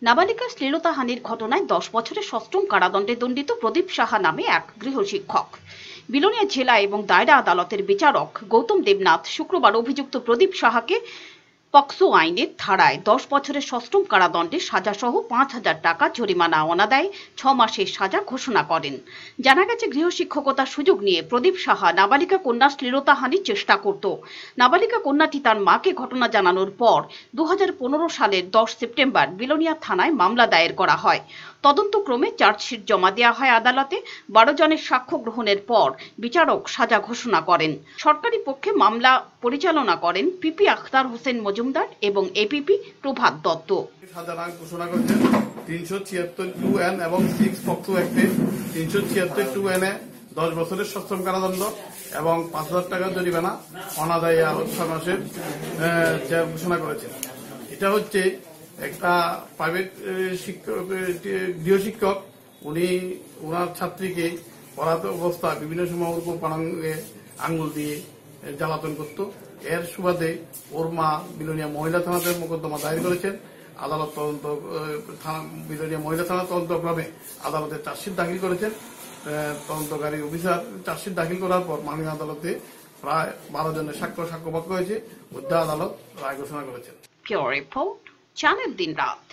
নাবালিকা শ্লীলতাহানির ঘটনায় 10 বছরের সশ্রম কারাদণ্ডে দণ্ডিত প্রদীপ সাহা নামে এক গৃহশিক্ষক। বিলোনিয়া জেলা এবং দায়রা আদালতের বিচারক গৌতম দেবনাথ শুক্রবার অভিযুক্ত প্রদীপ সাহাকে পক্সো আইনের ধারায় 10 বছরের সশ্রম কারাদণ্ডে সাজাসহ 5,000 টাকা জরিমানা অনাদায়ে 6 মাসের সাজা ঘোষণা করেন। জানা গেছে, গৃহশিক্ষকতার সুযোগ নিয়ে প্রদীপ সাহা নাবালিকা কন্যা শ্লীলতাহানির চেষ্টা করত। নাবালিকা কন্যাটি তার মাকে ঘটনা জানানোর পর 2015 সালের 10 সেপ্টেম্বর বিলোনিয়া থানায় মামলা দায়ের করা হয়। তদন্তক্রমে চার্জশিট জমা দেওয়া হয় আদালতে। 12 জনের সাক্ষ্য গ্রহণের পর বিচারক সাজা ঘোষণা করেন। সরকারি পক্ষে মামলা পরিচালনা করেন পিপি আখতার হোসেন মজুমদার এবং এপিপি প্রভাত দত্ত। সাজা ঘোষণা করেছেন 376(2)N এবং 6 পক্সো অ্যাক্টে 376(2)N এ 10 বছরের সশ্রম কারাদণ্ড এবং 5,000 টাকা জরিমানা অনাদায়ী 6 মাসের ঘোষণা করেছেন। এটা হচ্ছে একটা প্রাইভেট গৃহশিক্ষক, উনি ওনার ছাত্রীকে পড়াতে অবস্থায় বিভিন্ন সময় ওর পড়াঙ্গে আঙ্গুল দিয়ে জ্বালাতন করত। এর সুবাদে ওর মা বিলোনিয়া মহিলা থানাতে মোকদ্দমা দায়ের করেছেন। আদালত তদন্ত বিলোনিয়া মহিলা থানা তদন্তক্রমে আদালতে চার্জশিট দাখিল করেছেন। তদন্তকারী অফিসার চার্জশিট দাখিল করার পর মাননীয় আদালতে প্রায় 12 জনের সাক্ষ্যবাক্য হয়েছে। মধ্য আদালত রায় ঘোষণা করেছেন। রিপোর্ট চ্যানেল দিন রাত।